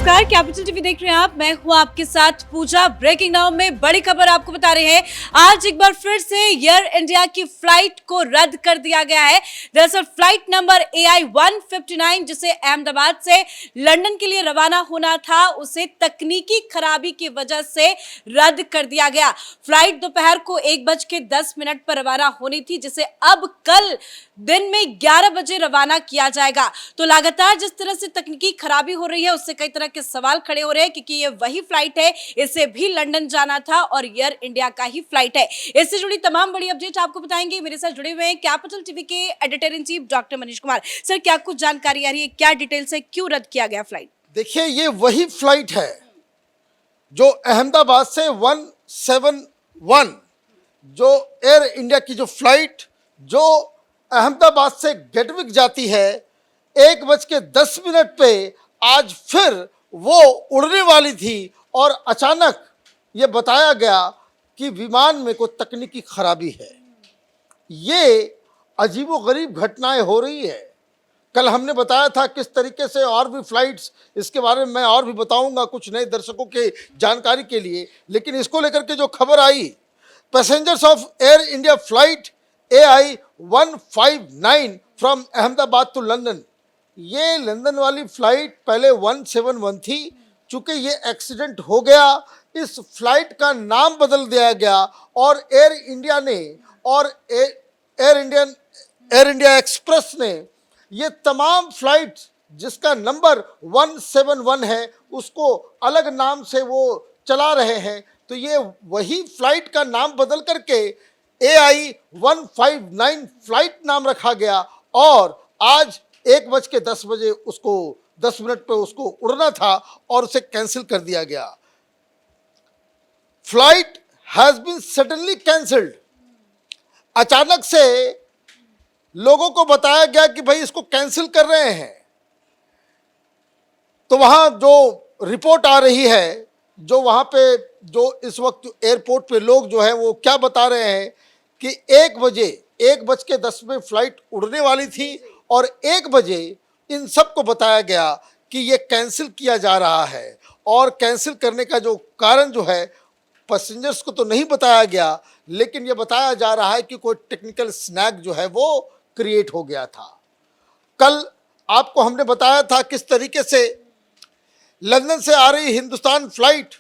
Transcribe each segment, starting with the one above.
नमस्कार, capital TV देख रहे हैं आप। मैं हूं आपके साथ पूजा। ब्रेकिंग नाउ में बड़ी खबर आपको बता रहे हैं। आज एक बार फिर से एयर इंडिया की फ्लाइट को रद्द कर दिया गया है। दरअसल फ्लाइट नंबर AI 159 जिसे अहमदाबाद से लंदन के लिए रवाना होना था, उसे तकनीकी खराबी की वजह से रद्द कर दिया गया। फ्लाइट दोपहर को 1:10 पर रवाना होनी थी, जिसे अब कल दिन में 11 बजे रवाना किया जाएगा। तो लगातार जिस तरह से तकनीकी खराबी हो रही है, उससे कई तरह के सवाल खड़े हो रहे हैं, क्योंकि ये वही फ्लाइट है, इसे भी लंदन जाना था और एयर इंडिया का ही फ्लाइट है। इससे जुड़ी तमाम बड़ी अपडेट आपको बताएंगे। मेरे साथ जुड़े हुए हैं कैपिटल टीवी के editor in chief doctor Manish Kumar. Sir, क्या कुछ जानकारी आ रही है, क्या डिटेल्स है, क्यों रद्द किया गया फ्लाइट? देखिए, ये वही फ्लाइट है जो अहमदाबाद से 171 जो एयर इंडिया की जो फ्लाइट जो अहमदाबाद से गेटविक जाती है 1:10 पे आज फिर वो उड़ने वाली थी और अचानक ये बताया गया कि विमान में कोई तकनीकी खराबी है। ये अजीबोगरीब घटनाएं हो रही है। कल हमने बताया था किस तरीके से और भी फ्लाइट्स, इसके बारे में मैं और भी बताऊंगा कुछ नए दर्शकों के जानकारी के लिए, लेकिन इसको लेकर के जो खबर आई, passengers of Air India flight AI 159 from Ahmedabad to London. ये लंदन वाली फ्लाइट पहले 171 थी। चूंकि ये एक्सीडेंट हो गया, इस फ्लाइट का नाम बदल दिया गया और एयर इंडिया ने और एयर इंडिया एक्सप्रेस ने ये तमाम फ्लाइट जिसका नंबर 171 है उसको अलग नाम से वो चला रहे हैं। तो ये वही फ्लाइट का नाम बदल करके AI 159 फ्लाइट नाम रखा गया और आज 1:10 उसको 10 मिनट पे उसको उड़ना था और उसे कैंसिल कर दिया गया। Flight has been suddenly cancelled. अचानक से लोगों को बताया गया कि भाई इसको कैंसिल कर रहे हैं। तो वहां जो रिपोर्ट आ रही है, जो वहां पे जो इस वक्त एयरपोर्ट पे लोग जो है वो क्या बता रहे हैं कि 1:10 में फ्लाइट उड़ने वाली थी और 1 बजे इन सबको बताया गया कि ये कैंसिल किया जा रहा है। और कैंसिल करने का जो कारण जो है पैसेंजर्स को तो नहीं बताया गया, लेकिन ये बताया जा रहा है कि कोई टेक्निकल स्नैग जो है वो क्रिएट हो गया था। कल आपको हमने बताया था किस तरीके से लंदन से आ रही हिंदुस्तान फ्लाइट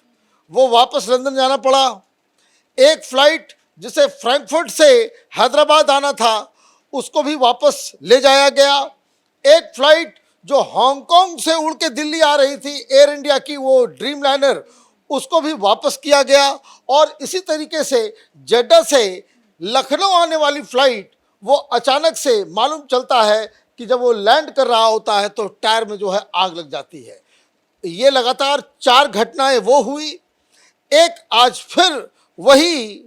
वो वापस लंदन जाना पड़ा। एक फ्लाइट जिसे फ्रैंकफर्ट से हैदराबाद आना था उसको भी वापस ले जाया गया। एक फ्लाइट जो हांगकांग से उड़ के दिल्ली आ रही थी एयर इंडिया की, वो ड्रीम लाइनर, उसको भी वापस किया गया। और इसी तरीके से जेड्डा से लखनऊ आने वाली फ्लाइट वो अचानक से मालूम चलता है कि जब वो लैंड कर रहा होता है तो टायर में जो है आग लग जाती है। ये लगातार 4 घटनाएं वो हुई। एक आज फिर वही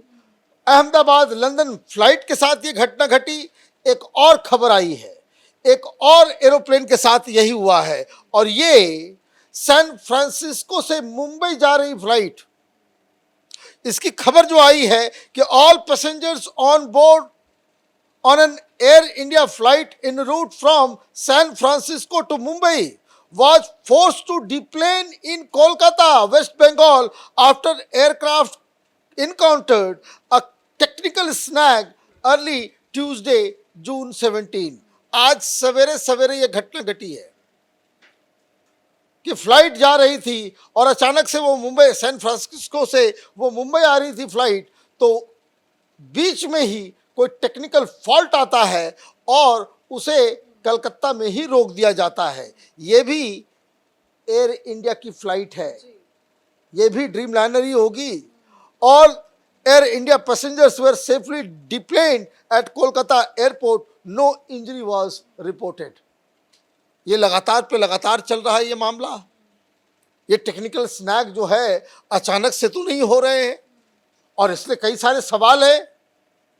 अहमदाबाद लंदन फ्लाइट के साथ ये घटना घटी। एक और खबर आई है, एक और एरोप्लेन के साथ यही हुआ है और ये सैन फ्रांसिस्को से मुंबई जा रही फ्लाइट। इसकी खबर जो आई है कि all passengers on board on an Air India flight in route from San Francisco to Mumbai was forced to deplane in Kolkata, West Bengal after aircraft encountered a technical snag early Tuesday, June 17. आज सवेरे सवेरे ये घटना घटी है कि flight जा रही थी और अचानक से वो मुंबई, सैन फ्रांसिस्को से वो मुंबई आ रही थी फ्लाइट, तो बीच में ही कोई टेक्निकल फॉल्ट आता है और उसे कलकत्ता में ही रोक दिया जाता है। ये भी एयर इंडिया की फ्लाइट है, ये भी ड्रीम लाइनर ही होगी। और Air India passengers were safely deplaned at Kolkata airport, no injury was reported. ये लगातार पे लगातार चल रहा है ये मामला। ये टेक्निकल स्नैग जो है अचानक से तो नहीं हो रहे हैं और इसलिए कई सारे सवाल है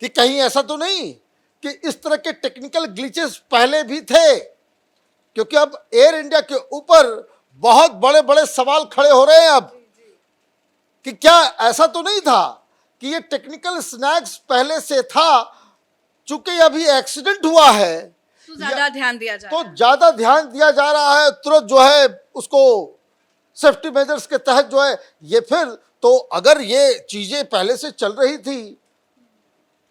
कि कहीं ऐसा तो नहीं कि इस तरह के टेक्निकल ग्लिचेस पहले भी थे, क्योंकि अब एयर इंडिया के ऊपर बहुत बड़े बड़े सवाल खड़े हो रहे हैं अब कि क्या ऐसा तो नहीं था कि ये टेक्निकल स्नैग्स पहले से था। चूंकि अभी एक्सीडेंट हुआ है तो ज्यादा ध्यान दिया जा रहा है। तो ज्यादा ध्यान दिया जा रहा है, तुरंत जो है उसको सेफ्टी मेजर्स के तहत जो है ये फिर तो अगर ये चीजें पहले से चल रही थी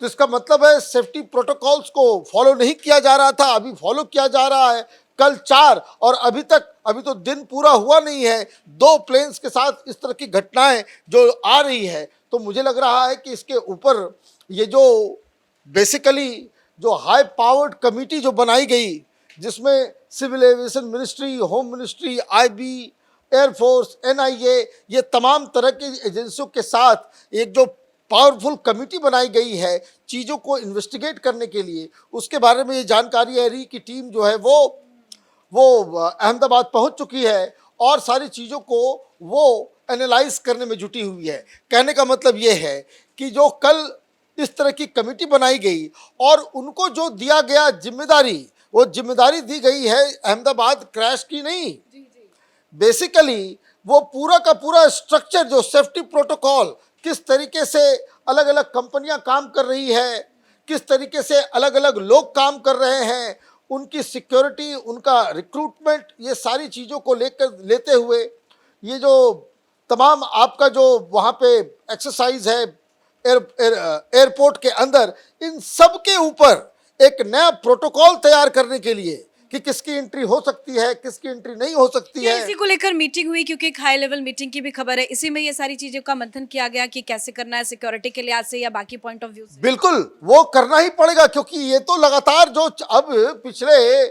तो इसका मतलब है सेफ्टी प्रोटोकॉल्स को फॉलो नहीं किया जा रहा था, अभी फॉलो किया जा रहा है। कल 4 और अभी तो दिन पूरा हुआ नहीं है, 2 प्लेन्स के साथ इस तरह की घटनाएं जो आ रही है, तो मुझे लग रहा है कि इसके ऊपर ये जो बेसिकली जो हाई पावर्ड कमिटी जो बनाई गई, जिसमें civil aviation ministry, home ministry, IB, air force, NIA, ये तमाम तरह की एजेंसियों के साथ एक जो पावरफुल कमिटी बनाई गई है चीज़ों को इन्वेस्टिगेट करने के लिए, उसके बारे में ये जानकारी आ रही कि टीम जो है वो अहमदाबाद पहुंच चुकी है और सारी चीज़ों को वो एनालाइज करने में जुटी हुई है। कहने का मतलब ये है कि जो कल इस तरह की कमेटी बनाई गई और उनको जो दिया गया जिम्मेदारी, वो जिम्मेदारी दी गई है अहमदाबाद क्रैश की नहीं, बेसिकली वो पूरा का पूरा स्ट्रक्चर जो सेफ्टी प्रोटोकॉल, किस तरीके से अलग अलग कंपनियां काम कर रही है, किस तरीके से अलग अलग लोग काम कर रहे हैं, उनकी सिक्योरिटी, उनका रिक्रूटमेंट, ये सारी चीज़ों को लेते हुए ये जो तमाम आपका जो वहाँ पे एक्सरसाइज है एयरपोर्ट के अंदर, इन सब के ऊपर एक नया प्रोटोकॉल तैयार करने के लिए कि किसकी एंट्री हो सकती है, किसकी एंट्री नहीं हो सकती है। इसी को लेकर मीटिंग हुई, क्योंकि एक हाई लेवल मीटिंग की भी खबर है, इसी में ये सारी चीजों का मंथन किया गया कि कैसे करना है सिक्योरिटी के लिहाज से या बाकी पॉइंट ऑफ व्यू से। बिल्कुल वो करना ही पड़ेगा, क्योंकि ये तो लगातार जो अब पिछले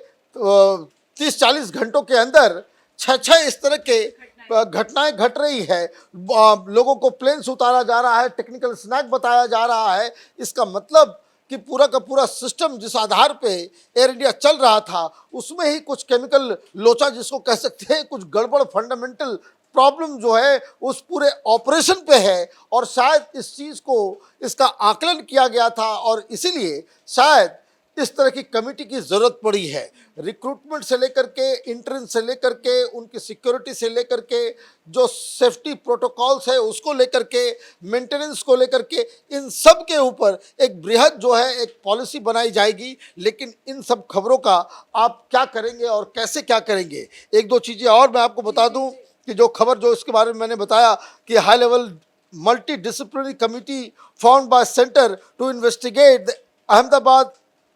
30-40 घंटों के अंदर 6 इस तरह के घटनाएं घट रही है। लोगों को प्लेन से उतारा जा रहा है, टेक्निकल स्नैक बताया जा रहा है। इसका मतलब कि पूरा का पूरा सिस्टम जिस आधार पे एयर इंडिया चल रहा था उसमें ही कुछ केमिकल लोचा जिसको कह सकते हैं, कुछ गड़बड़, फंडामेंटल प्रॉब्लम जो है उस पूरे ऑपरेशन पे है और शायद इस चीज़ को, इसका आकलन किया गया था और इसीलिए शायद इस तरह की कमेटी की ज़रूरत पड़ी है। रिक्रूटमेंट से लेकर के, इंट्रेंस से लेकर के, उनकी सिक्योरिटी से लेकर के, जो सेफ्टी प्रोटोकॉल्स है उसको लेकर के, मेंटेनेंस को लेकर के, इन सब के ऊपर एक बृहद जो है एक पॉलिसी बनाई जाएगी। लेकिन इन सब खबरों का आप क्या करेंगे और कैसे क्या करेंगे, एक दो चीज़ें और मैं आपको बता दूं कि जो खबर जो इसके बारे में मैंने बताया कि high level multi disciplinary committee found by centre to investigate the Ahmedabad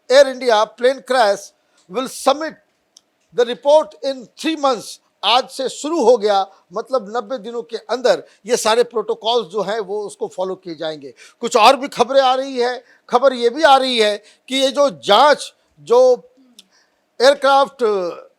Air India plane crash will submit the report in 3 months, आज से शुरू हो गया, मतलब 90 दिनों के अंदर ये सारे प्रोटोकॉल्स जो हैं वो उसको फॉलो किए जाएंगे। कुछ और भी खबरें आ रही है, खबर ये भी आ रही है कि ये जो जांच, जो aircraft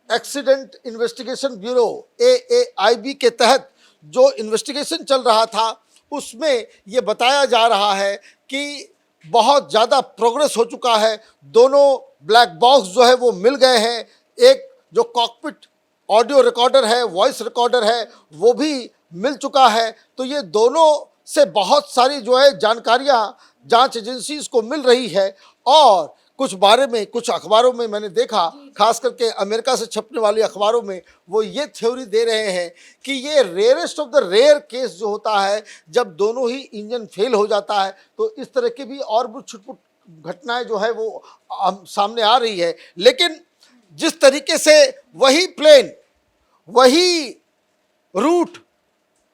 accident investigation bureau AAIB के तहत जो इन्वेस्टिगेशन चल रहा था उसमें ये बताया जा रहा है कि बहुत ज़्यादा प्रोग्रेस हो चुका है। दोनों ब्लैक बॉक्स जो है वो मिल गए हैं, एक जो कॉकपिट ऑडियो रिकॉर्डर है, वॉइस रिकॉर्डर है, वो भी मिल चुका है। तो ये दोनों से बहुत सारी जो है जानकारियाँ जांच एजेंसीज को मिल रही है और कुछ बारे में, कुछ अखबारों में मैंने देखा, खास करके अमेरिका से छपने वाली अखबारों में, वो ये थ्योरी दे रहे हैं कि ये rarest of the rare case जो होता है, जब दोनों ही इंजन फेल हो जाता है, तो इस तरह की भी और भी छुटपुट घटनाएं जो है वो सामने आ रही है। लेकिन जिस तरीके से वही प्लेन, वही रूट,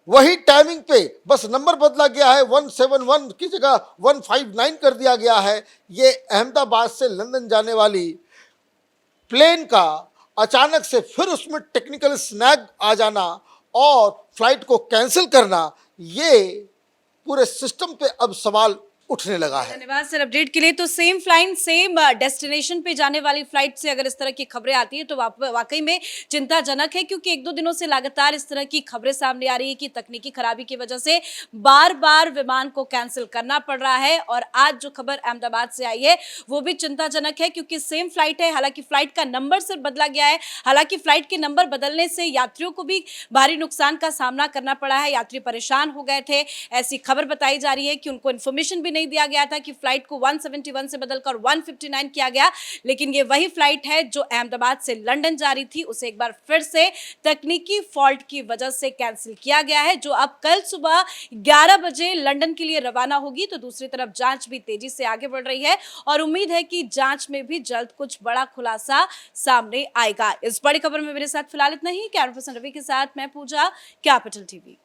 वही टाइमिंग पे, बस नंबर बदला गया है, 171 की जगह 159 कर दिया गया है। ये अहमदाबाद से लंदन जाने वाली प्लेन का अचानक से फिर उसमें टेक्निकल स्नैग आ जाना और फ्लाइट को कैंसिल करना, ये पूरे सिस्टम पे अब सवाल उठने लगा है। धन्यवाद सर अपडेट के लिए। तो सेम फ्लाइट, सेम डेस्टिनेशन पे जाने वाली फ्लाइट से अगर इस तरह की खबरें आती है तो वाकई में चिंताजनक है, क्योंकि 1-2 दिनों से लगातार इस तरह की खबरें सामने आ रही है कि तकनीकी खराबी की वजह से बार बार विमान को कैंसिल करना पड़ रहा है। और आज जो खबर अहमदाबाद से आई है वो भी चिंताजनक है, क्योंकि सेम फ्लाइट है, हालांकि फ्लाइट का नंबर सिर्फ बदला गया है। हालांकि फ्लाइट के नंबर बदलने से यात्रियों को भी भारी नुकसान का सामना करना पड़ा है, यात्री परेशान हो गए थे। ऐसी खबर बताई जा रही है कि उनको इन्फॉर्मेशन भी नहीं नहीं दिया गया था कि फ्लाइट को 171 से बदलकर 159 किया गया, लेकिन ये वही फ्लाइट है जो अहमदाबाद से लंदन जा रही थी, उसे एक बार फिर से तकनीकी फॉल्ट की वजह से कैंसिल किया गया है, जो अब कल सुबह 11 बजे लंदन के लिए रवाना होगी। तो दूसरी तरफ जांच भी तेजी से आगे बढ़ रही है और उम्मीद है कि जांच में भी जल्द कुछ बड़ा खुलासा सामने आएगा। इस बड़ी खबर में मेरे साथ फिलहाल इतना ही। कैमरा पर्सन रवि के साथ मैं पूजा, कैपिटल टीवी।